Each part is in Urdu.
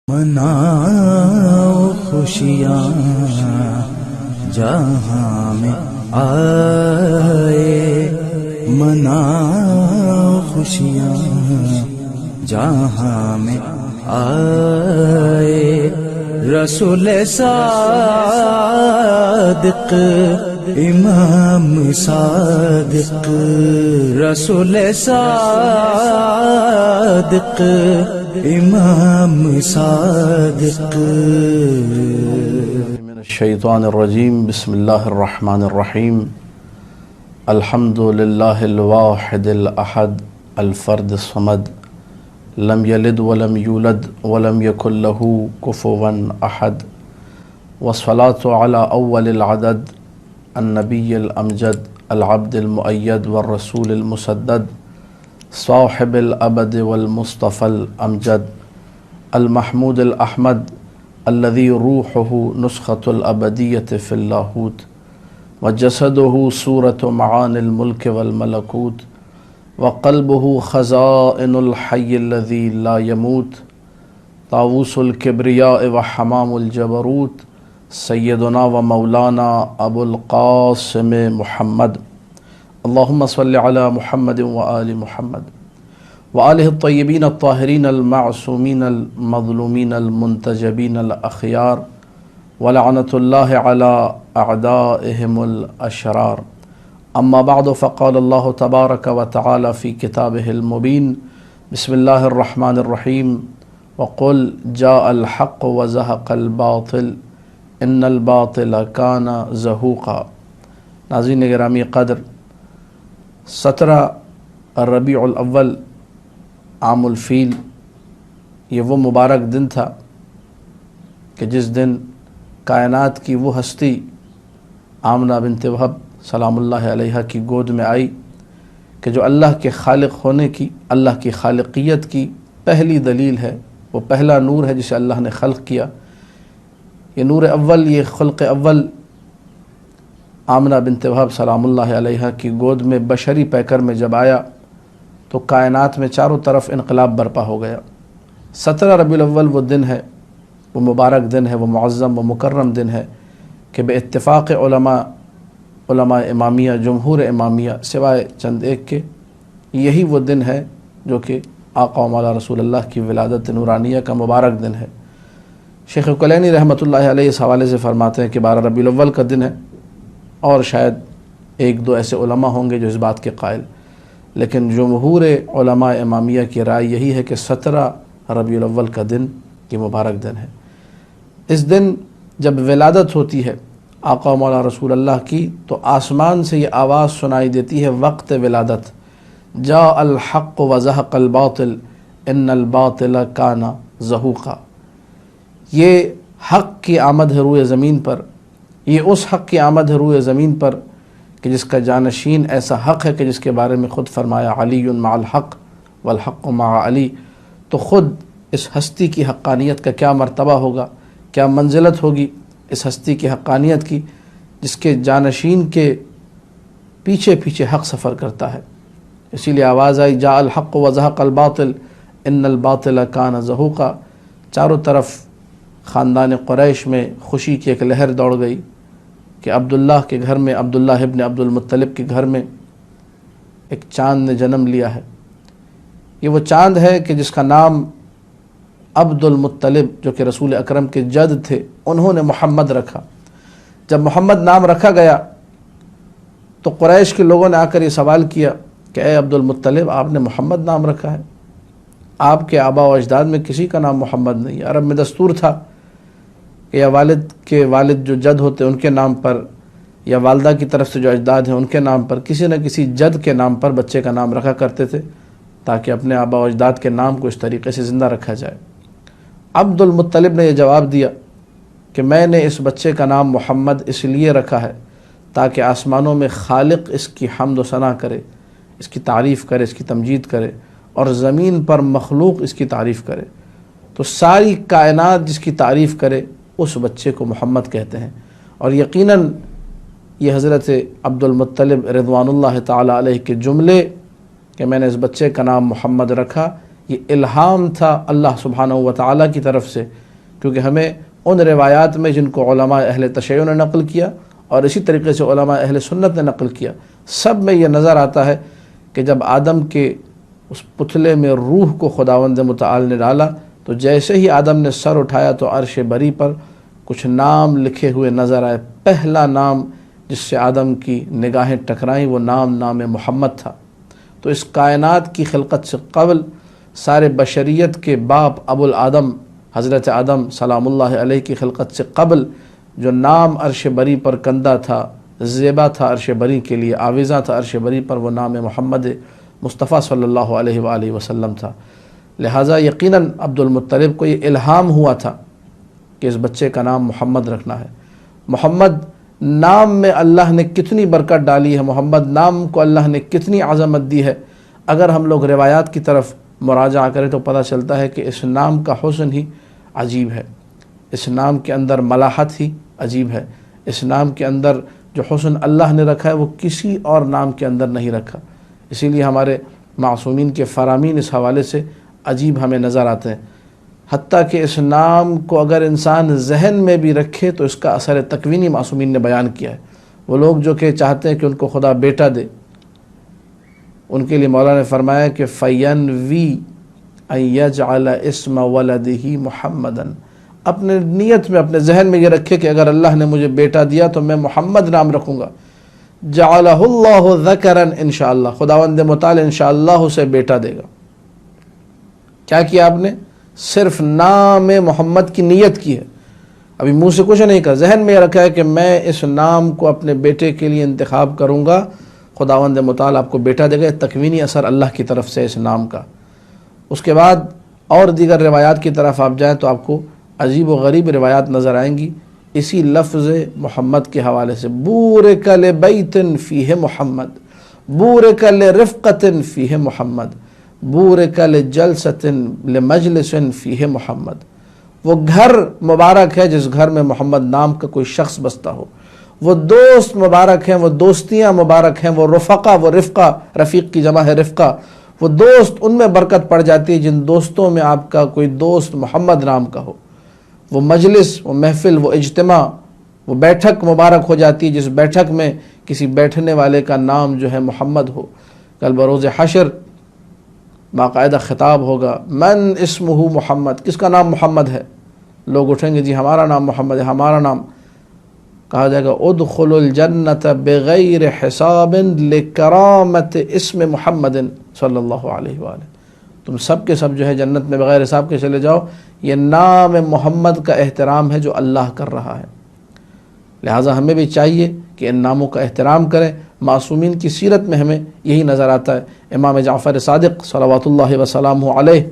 مناؤ خوشیاں جہاں میں آئے، مناؤ خوشیاں جہاں میں آئے، رسول صادق امام صادق، رسول صادق امام صادق۔ من الشیطان الرجیم، بسم اللہ الرحمن الرحیم۔ الحمد للہ الواحد الاحد الفرد الصمد، لم یلد ولم یولد ولم یکن له کفوا احد، والصلاة علی اول العدد النبی الامجد العبد المؤید والرسول المسدد، صاحب الابد والمصطفى الامجد، المحمود الاحمد الذي روحه نسخة الابدیة في اللاہوت، وجسده صورة معاني الملك والملكوت، وقلبه خزائن الحي الذي لا يموت، طاووس الكبرياء وحمام الجبروت، سيدنا ومولانا ابو القاسم محمد، اللهم صل على محمد وآل محمد وآلہ الطیبین الطاہرین المعصومین المظلومین المنتجبین الاخیار، ولعنۃ اللہ علی اعدائهم الاشرار۔ اما بعد، فقال اللہ تبارک وتعالی فی کتابہ المبین، بسم اللہ الرحمن الرحیم، وقل جاء الحق وزهق الباطل ان الباطل کان زہوقا۔ ناظرین گرامی قدر، 17 ربیع الاول عام الفیل، یہ وہ مبارک دن تھا کہ جس دن کائنات کی وہ ہستی آمنہ بنت وہب سلام اللہ علیہا کی گود میں آئی کہ جو اللہ کے خالق ہونے کی، اللہ کی خالقیت کی پہلی دلیل ہے، وہ پہلا نور ہے جسے اللہ نے خلق کیا۔ یہ نور اول، یہ خلق اول آمنہ بنت وہب سلام اللہ علیہا کی گود میں بشری پیکر میں جب آیا تو کائنات میں چاروں طرف انقلاب برپا ہو گیا۔ 17 ربیع الاول وہ دن ہے، وہ مبارک دن ہے، وہ معظم و مکرم دن ہے کہ بے اتفاق علماء امامیہ، جمہور امامیہ سوائے چند ایک کے، یہی وہ دن ہے جو کہ آقا و مولا رسول اللہ کی ولادت نورانیہ کا مبارک دن ہے۔ شیخ کلینی رحمۃ اللہ علیہ اس حوالے سے فرماتے ہیں کہ 12 ربیع الاول کا دن ہے، اور شاید ایک دو ایسے علماء ہوں گے جو اس بات کے قائل، لیکن جمہور علماء امامیہ کی رائے یہی ہے کہ 17 ربیع الاول کا دن یہ مبارک دن ہے۔ اس دن جب ولادت ہوتی ہے آقا و مولا رسول اللہ کی تو آسمان سے یہ آواز سنائی دیتی ہے وقت ولادت، جاء الحق وزهق الباطل ان الباطل کان زہوقا۔ یہ حق کی آمد ہے روئے زمین پر، یہ اس حق کی آمد ہے روئے زمین پر کہ جس کا جانشین ایسا حق ہے کہ جس کے بارے میں خود فرمایا علی مع الحق والحق مع علی۔ تو خود اس ہستی کی حقانیت کا کیا مرتبہ ہوگا، کیا منزلت ہوگی اس ہستی کی حقانیت کی جس کے جانشین کے پیچھے پیچھے حق سفر کرتا ہے۔ اسی لیے آواز آئی جاء الحق وزهق الباطل ان الباطل کان زہوقا۔ چاروں طرف خاندان قریش میں خوشی کی ایک لہر دوڑ گئی کہ عبداللہ کے گھر میں، عبداللہ ابن عبد المطلب کے گھر میں ایک چاند نے جنم لیا ہے۔ یہ وہ چاند ہے کہ جس کا نام عبد المطلب جو کہ رسول اکرم کے جد تھے، انہوں نے محمد رکھا۔ جب محمد نام رکھا گیا تو قریش کے لوگوں نے آ کر یہ سوال کیا کہ اے عبد المطلب، آپ نے محمد نام رکھا ہے، آپ کے آبا و اجداد میں کسی کا نام محمد نہیں ہے۔ عرب میں دستور تھا کہ یا والد کے والد جو جد ہوتے ان کے نام پر، یا والدہ کی طرف سے جو اجداد ہیں ان کے نام پر، کسی نہ کسی جد کے نام پر بچے کا نام رکھا کرتے تھے تاکہ اپنے آبا و اجداد کے نام کو اس طریقے سے زندہ رکھا جائے۔ عبد المطلب نے یہ جواب دیا کہ میں نے اس بچے کا نام محمد اس لیے رکھا ہے تاکہ آسمانوں میں خالق اس کی حمد و ثنا کرے، اس کی تعریف کرے، اس کی تمجید کرے، اور زمین پر مخلوق اس کی تعریف کرے، تو ساری کائنات جس کی تعریف کرے اس بچے کو محمد کہتے ہیں۔ اور یقیناً یہ حضرت عبد المطلب رضوان اللہ تعالی علیہ کے جملے کہ میں نے اس بچے کا نام محمد رکھا، یہ الہام تھا اللہ سبحانہ و تعالیٰ کی طرف سے، کیونکہ ہمیں ان روایات میں جن کو علماء اہل تشیع نے نقل کیا اور اسی طریقے سے علماء اہل سنت نے نقل کیا، سب میں یہ نظر آتا ہے کہ جب آدم کے اس پتلے میں روح کو خداوند متعال نے ڈالا تو جیسے ہی آدم نے سر اٹھایا تو عرش بری پر کچھ نام لکھے ہوئے نظر آئے۔ پہلا نام جس سے آدم کی نگاہیں ٹکرائیں وہ نام محمد تھا۔ تو اس کائنات کی خلقت سے قبل سارے بشریت کے باپ ابو الآدم حضرت آدم سلام اللہ علیہ کی خلقت سے قبل جو نام عرش بری پر کندہ تھا، زیبا تھا عرش بری کے لیے، آویزاں تھا عرش بری پر، وہ نام محمد مصطفیٰ صلی اللہ علیہ وآلہ وسلم تھا۔ لہٰذا یقیناً عبد المطلب کو یہ الہام ہوا تھا کہ اس بچے کا نام محمد رکھنا ہے۔ محمد نام میں اللہ نے کتنی برکت ڈالی ہے، محمد نام کو اللہ نے کتنی عظمت دی ہے۔ اگر ہم لوگ روایات کی طرف مراجعہ کریں تو پتہ چلتا ہے کہ اس نام کا حسن ہی عجیب ہے، اس نام کے اندر ملاحت ہی عجیب ہے، اس نام کے اندر جو حسن اللہ نے رکھا ہے وہ کسی اور نام کے اندر نہیں رکھا۔ اسی لیے ہمارے معصومین کے فرامین اس حوالے سے عجیب ہمیں نظر آتے ہیں، حتیٰ کہ اس نام کو اگر انسان ذہن میں بھی رکھے تو اس کا اثر تکوینی معصومین نے بیان کیا ہے۔ وہ لوگ جو کہ چاہتے ہیں کہ ان کو خدا بیٹا دے، ان کے لیے مولا نے فرمایا کہ فَيَنْوِي أَن يَجْعَلَ اسْمَ وَلَدِهِ مُحَمَّدًا، اپنے نیت میں اپنے ذہن میں یہ رکھے کہ اگر اللہ نے مجھے بیٹا دیا تو میں محمد نام رکھوں گا۔ جَعَلَهُ اللَّهُ ذَكَرًا انشاءاللہ، خداوند متعال انشاءاللہ اسے بیٹا دے گا۔ کیا کیا آپ نے؟ صرف نام محمد کی نیت کی ہے، ابھی منہ سے کچھ نہیں کہا، ذہن میں یہ رکھا ہے کہ میں اس نام کو اپنے بیٹے کے لیے انتخاب کروں گا، خداوند متعال آپ کو بیٹا دے گا۔ تکوینی اثر اللہ کی طرف سے اس نام کا۔ اس کے بعد اور دیگر روایات کی طرف آپ جائیں تو آپ کو عجیب و غریب روایات نظر آئیں گی اسی لفظ محمد کے حوالے سے۔ بورک لبیت فیہ محمد، بورک لرفقۃ فیہ محمد، بورک لجلسۃ لمجلس فیہ محمد۔ وہ گھر مبارک ہے جس گھر میں محمد نام کا کوئی شخص بستا ہو، وہ دوست مبارک ہیں، وہ دوستیاں مبارک ہیں، وہ رفقہ، وہ رفقہ، رفیق کی جمع ہے رفقہ، وہ دوست، ان میں برکت پڑ جاتی ہے جن دوستوں میں آپ کا کوئی دوست محمد نام کا ہو۔ وہ مجلس، وہ محفل، وہ اجتماع، وہ بیٹھک مبارک ہو جاتی ہے جس بیٹھک میں کسی بیٹھنے والے کا نام جو ہے محمد ہو۔ کل بروز حشر باقاعدہ خطاب ہوگا، من اسمہ محمد، کس کا نام محمد ہے؟ لوگ اٹھیں گے، جی ہمارا نام محمد ہے، ہمارا نام۔ کہا جائے گا ادخلوا الجنت بغیر حساب لکرامت اسم محمد صلی اللہ علیہ وآلہ، تم سب کے سب جو ہے جنت میں بغیر حساب کے چلے جاؤ، یہ نام محمد کا احترام ہے جو اللہ کر رہا ہے۔ لہٰذا ہمیں بھی چاہیے کہ ان ناموں کا احترام کریں۔ معصومین کی سیرت میں ہمیں یہی نظر آتا ہے۔ امام جعفر صادق صلوات اللہ وسلامہ علیہ،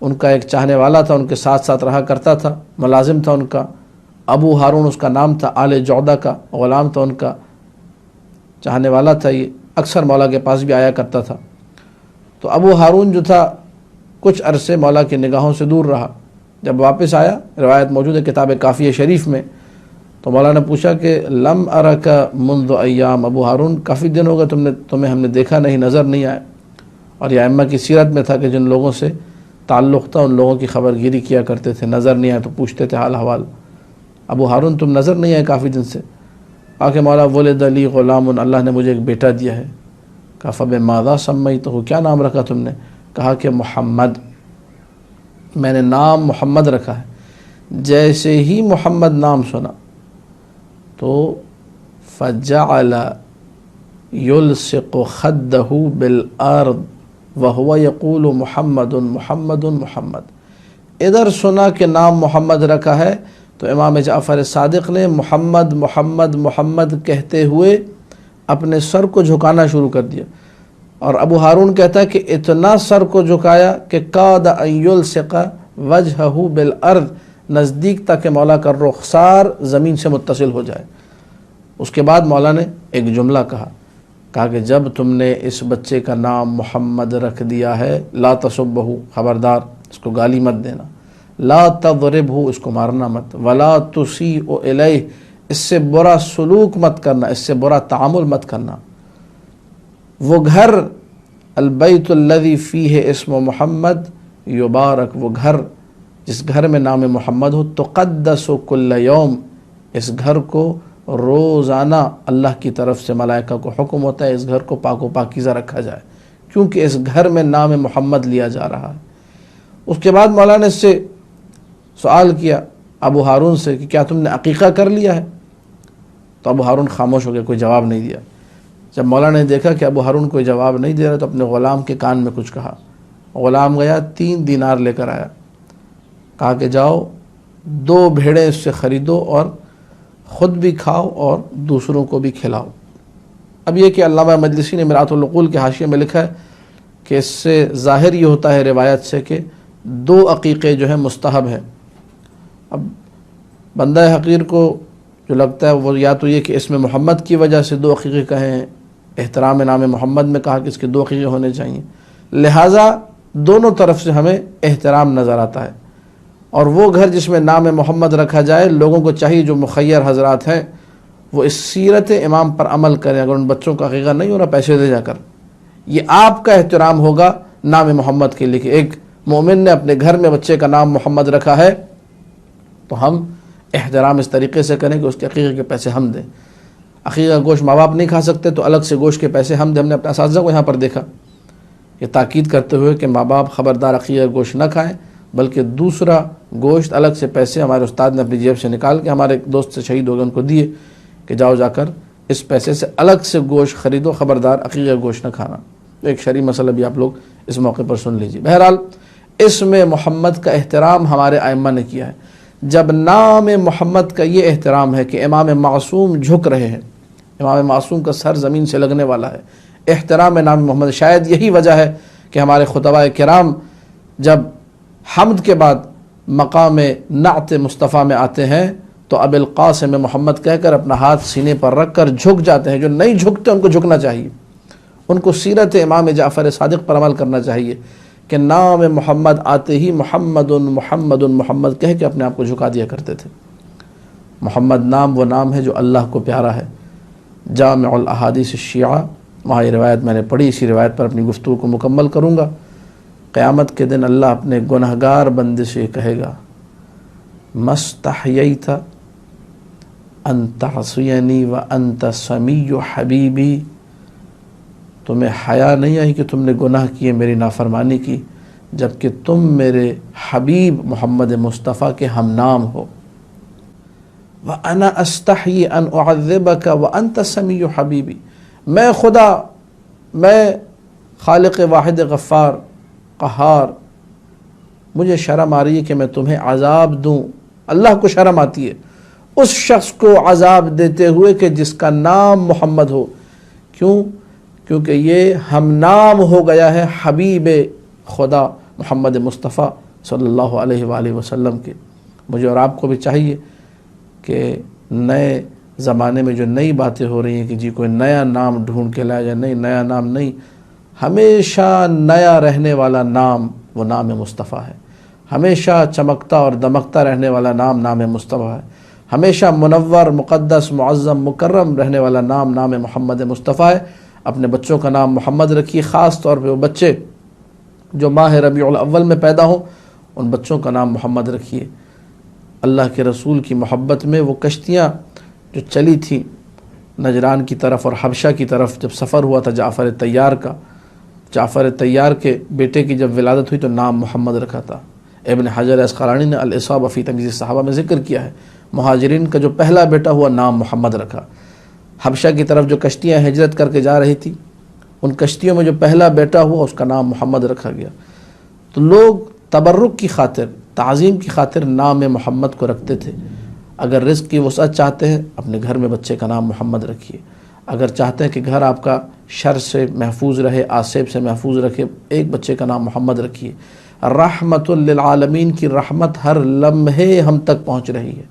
ان کا ایک چاہنے والا تھا، ان کے ساتھ ساتھ رہا کرتا تھا، ملازم تھا ان کا، ابو ہارون اس کا نام تھا، آل جودہ کا غلام تھا ان کا، چاہنے والا تھا، یہ اکثر مولا کے پاس بھی آیا کرتا تھا۔ تو ابو ہارون جو تھا کچھ عرصے مولا کی نگاہوں سے دور رہا، جب واپس آیا، روایت موجود ہے کتاب کافیہ شریف میں، تو مولا نے پوچھا کہ لم ارک منذ ایام، ابو ہارون کافی دن ہو گئے تمہیں ہم نے دیکھا نہیں، نظر نہیں آئے۔ اور یہ ائمہ کی سیرت میں تھا کہ جن لوگوں سے تعلق تھا ان لوگوں کی خبر گیری کیا کرتے تھے، نظر نہیں آئے تو پوچھتے تھے حال حوال، ابو ہارون تم نظر نہیں آئے کافی دن سے۔ آکے مولا ولد لی غلام، اللہ نے مجھے ایک بیٹا دیا ہے۔ کہا فبماذا سمیتہ، کیا نام رکھا تم نے؟ کہا کہ محمد، میں نے نام محمد رکھا ہے۔ جیسے ہی محمد نام سنا تو فجعل یلصق خدہ بالارض وہو یقول محمد محمد محمد۔ ادھر سنا کہ نام محمد رکھا ہے تو امام جعفر صادق نے محمد محمد محمد کہتے ہوئے اپنے سر کو جھکانا شروع کر دیا، اور ابو ہارون کہتا ہے کہ اتنا سر کو جھکایا کہ کاد ان یلصق وجہہ بالارض، نزدیک تک کہ مولا کا رخسار زمین سے متصل ہو جائے۔ اس کے بعد مولا نے ایک جملہ کہا کہ جب تم نے اس بچے کا نام محمد رکھ دیا ہے، لا تسبہ، خبردار اس کو گالی مت دینا، لا تضربہ، اس کو مارنا مت، ولا تسیء الیہ، اس سے برا سلوک مت کرنا، اس سے برا تعامل مت کرنا۔ وہ گھر البیت الذی فیہ اسم محمد یبارک، وہ گھر جس گھر میں نام محمد ہو، تقدس کل یوم، اس گھر کو روزانہ اللہ کی طرف سے ملائکہ کو حکم ہوتا ہے اس گھر کو پاک و پاکیزہ رکھا جائے، کیونکہ اس گھر میں نام محمد لیا جا رہا ہے۔ اس کے بعد مولانا نے اس سے سوال کیا ابو ہارون سے کہ کیا تم نے عقیقہ کر لیا ہے؟ تو ابو ہارون خاموش ہو گیا، کوئی جواب نہیں دیا۔ جب مولانا نے دیکھا کہ ابو ہارون کوئی جواب نہیں دے رہا تو اپنے غلام کے کان میں کچھ کہا۔ غلام گیا 3 دینار لے کر آیا، کہا کہ جاؤ 2 بھیڑیں اس سے خریدو اور خود بھی کھاؤ اور دوسروں کو بھی کھلاؤ۔ اب یہ کہ علامہ مجلسی نے مرآت العقول کے حاشیے میں لکھا ہے کہ اس سے ظاہر یہ ہوتا ہے روایت سے کہ 2 عقیقے جو ہیں مستحب ہیں۔ اب بندہ حقیر کو جو لگتا ہے وہ یا تو یہ کہ اسم محمد کی وجہ سے 2 عقیقے کہیں، احترام نام محمد میں کہا کہ اس کے 2 عقیقے ہونے چاہیے، لہٰذا دونوں طرف سے ہمیں احترام نظر آتا ہے۔ اور وہ گھر جس میں نام محمد رکھا جائے، لوگوں کو چاہیے جو مخیر حضرات ہیں وہ اس سیرت امام پر عمل کریں۔ اگر ان بچوں کا عقیقہ نہیں ہونا، پیسے دے جا کر، یہ آپ کا احترام ہوگا نام محمد کے لیے کہ ایک مومن نے اپنے گھر میں بچے کا نام محمد رکھا ہے تو ہم احترام اس طریقے سے کریں کہ اس کے عقیقے کے پیسے ہم دیں۔ عقیقہ گوشت ماں باپ نہیں کھا سکتے تو الگ سے گوشت کے پیسے ہم دیں۔ ہم نے اپنے اساتذہ کو یہاں پر دیکھا یہ تاکید کرتے ہوئے کہ ماں باپ خبردار عقیقہ گوشت نہ کھائیں، بلکہ دوسرا گوشت الگ سے پیسے ہمارے استاد نے اپنی جیب سے نکال کے ہمارے ایک دوست سے شہید ہو گئے ان کو دیے کہ جاؤ جا کر اس پیسے سے الگ سے گوشت خریدو، خبردار عقیقہ گوشت نہ کھانا۔ ایک شرعی مسئلہ بھی آپ لوگ اس موقع پر سن لیجیے۔ بہرحال اسم محمد کا احترام ہمارے ائمہ نے کیا ہے۔ جب نام محمد کا یہ احترام ہے کہ امام معصوم جھک رہے ہیں، امام معصوم کا سر زمین سے لگنے والا ہے، احترام نام محمد، شاید یہی وجہ ہے کہ ہمارے خطباء کرام جب حمد کے بعد مقام نعت مصطفیٰ میں آتے ہیں تو ابو القاسم محمد کہہ کر اپنا ہاتھ سینے پر رکھ کر جھک جاتے ہیں۔ جو نہیں جھکتے ان کو جھکنا چاہیے، ان کو سیرت امام جعفر صادق پر عمل کرنا چاہیے کہ نام محمد آتے ہی محمد محمد محمد کہہ کے اپنے آپ کو جھکا دیا کرتے تھے۔ محمد نام وہ نام ہے جو اللہ کو پیارا ہے۔ جامع الاحادیث الشیعہ، وہاں یہ روایت میں نے پڑھی، اسی روایت پر اپنی گفتگو کو مکمل کروں گا۔ قیامت کے دن اللہ اپنے گنہگار بندے سے کہے گا مستحییت ان تعصینی وانت سمیع حبیبی، تمہیں حیا نہیں آئی کہ تم نے گناہ کیے میری نافرمانی کی جبکہ تم میرے حبیب محمد مصطفیٰ کے ہم نام ہو۔ وَأَنَا أَسْتَحْيِي أَنْ أُعَذِّبَكَ وَأَنْتَ سَمِيُّ حَبِيبِي، میں خدا، میں خالق واحد غفار قہار، مجھے شرم آ رہی ہے کہ میں تمہیں عذاب دوں۔ اللہ کو شرم آتی ہے اس شخص کو عذاب دیتے ہوئے کہ جس کا نام محمد ہو۔ کیوں؟ کیونکہ یہ ہم نام ہو گیا ہے حبیب خدا محمد مصطفیٰ صلی اللہ علیہ وآلہ وسلم کے۔ مجھے اور آپ کو بھی چاہیے کہ نئے زمانے میں جو نئی باتیں ہو رہی ہیں کہ جی کوئی نیا نام ڈھونڈ کے لایا جائے، نہیں، نیا نام نہیں، ہمیشہ نیا رہنے والا نام وہ نام مصطفیٰ ہے۔ ہمیشہ چمکتا اور دمکتا رہنے والا نام نام مصطفیٰ ہے۔ ہمیشہ منور، مقدس، معظم، مکرم رہنے والا نام نام محمد مصطفیٰ ہے۔ اپنے بچوں کا نام محمد رکھیے، خاص طور پہ وہ بچے جو ماہ ربیع الاول میں پیدا ہوں ان بچوں کا نام محمد رکھیے۔ اللہ کے رسول کی محبت میں وہ کشتیاں جو چلی تھیں نجران کی طرف اور حبشہ کی طرف، جب سفر ہوا تھا جعفر طیار کا، جعفر طیار کے بیٹے کی جب ولادت ہوئی تو نام محمد رکھا تھا۔ ابن حجر اسقلانی نے الاصابہ فی تمییز الصحابہ میں ذکر کیا ہے، مہاجرین کا جو پہلا بیٹا ہوا نام محمد رکھا۔ حبشہ کی طرف جو کشتیاں ہجرت کر کے جا رہی تھی ان کشتیوں میں جو پہلا بیٹا ہوا اس کا نام محمد رکھا گیا۔ تو لوگ تبرک کی خاطر، تعظیم کی خاطر نام محمد کو رکھتے تھے۔ اگر رزق کی وسعت چاہتے ہیں اپنے گھر میں بچے کا نام محمد رکھیے۔ اگر چاہتے ہیں کہ گھر آپ کا شر سے محفوظ رہے، آصیب سے محفوظ رکھے، ایک بچے کا نام محمد رکھیے۔ رحمت للعالمین کی رحمت ہر لمحے ہم تک پہنچ رہی ہے۔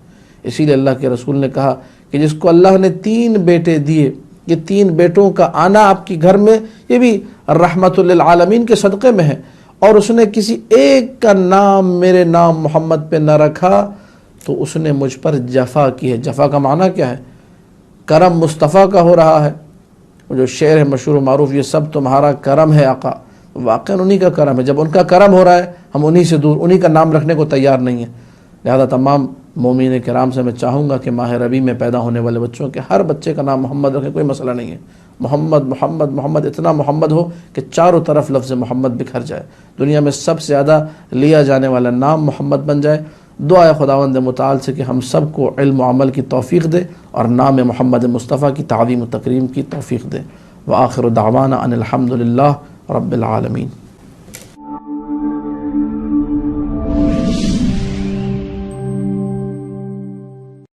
اسی لیے اللہ کے رسول نے کہا کہ جس کو اللہ نے 3 بیٹے دیے، یہ 3 بیٹوں کا آنا آپ کی گھر میں یہ بھی رحمت للعالمین کے صدقے میں ہے، اور اس نے کسی ایک کا نام میرے نام محمد پہ نہ رکھا تو اس نے مجھ پر جفا کی ہے۔ جفا کا معنی کیا ہے؟ کرم مصطفیٰ کا ہو رہا ہے وہ جو شعر ہے مشہور و معروف، یہ سب تمہارا کرم ہے آقا، واقعاً انہی کا کرم ہے. جب ان کا کرم ہو رہا ہے ہم انہی سے دور، انہی کا نام رکھنے کو تیار نہیں ہیں. لہذا تمام مومنین کرام سے میں چاہوں گا کہ ماہ ربیع میں پیدا ہونے والے بچوں کے ہر بچے کا نام محمد رکھیں، کوئی مسئلہ نہیں ہے. محمد محمد محمد، اتنا محمد ہو کہ چاروں طرف لفظ محمد بکھر جائے، دنیا میں سب سے زیادہ لیا جانے والا نام محمد بن جائے. دعا ہے خداوند متعال سے کہ ہم سب کو علم و عمل کی توفیق دے اور نام محمد مصطفیٰ کی تعظیم و تکریم کی توفیق دے. وآخر دعوانا ان الحمد للہ رب العالمین.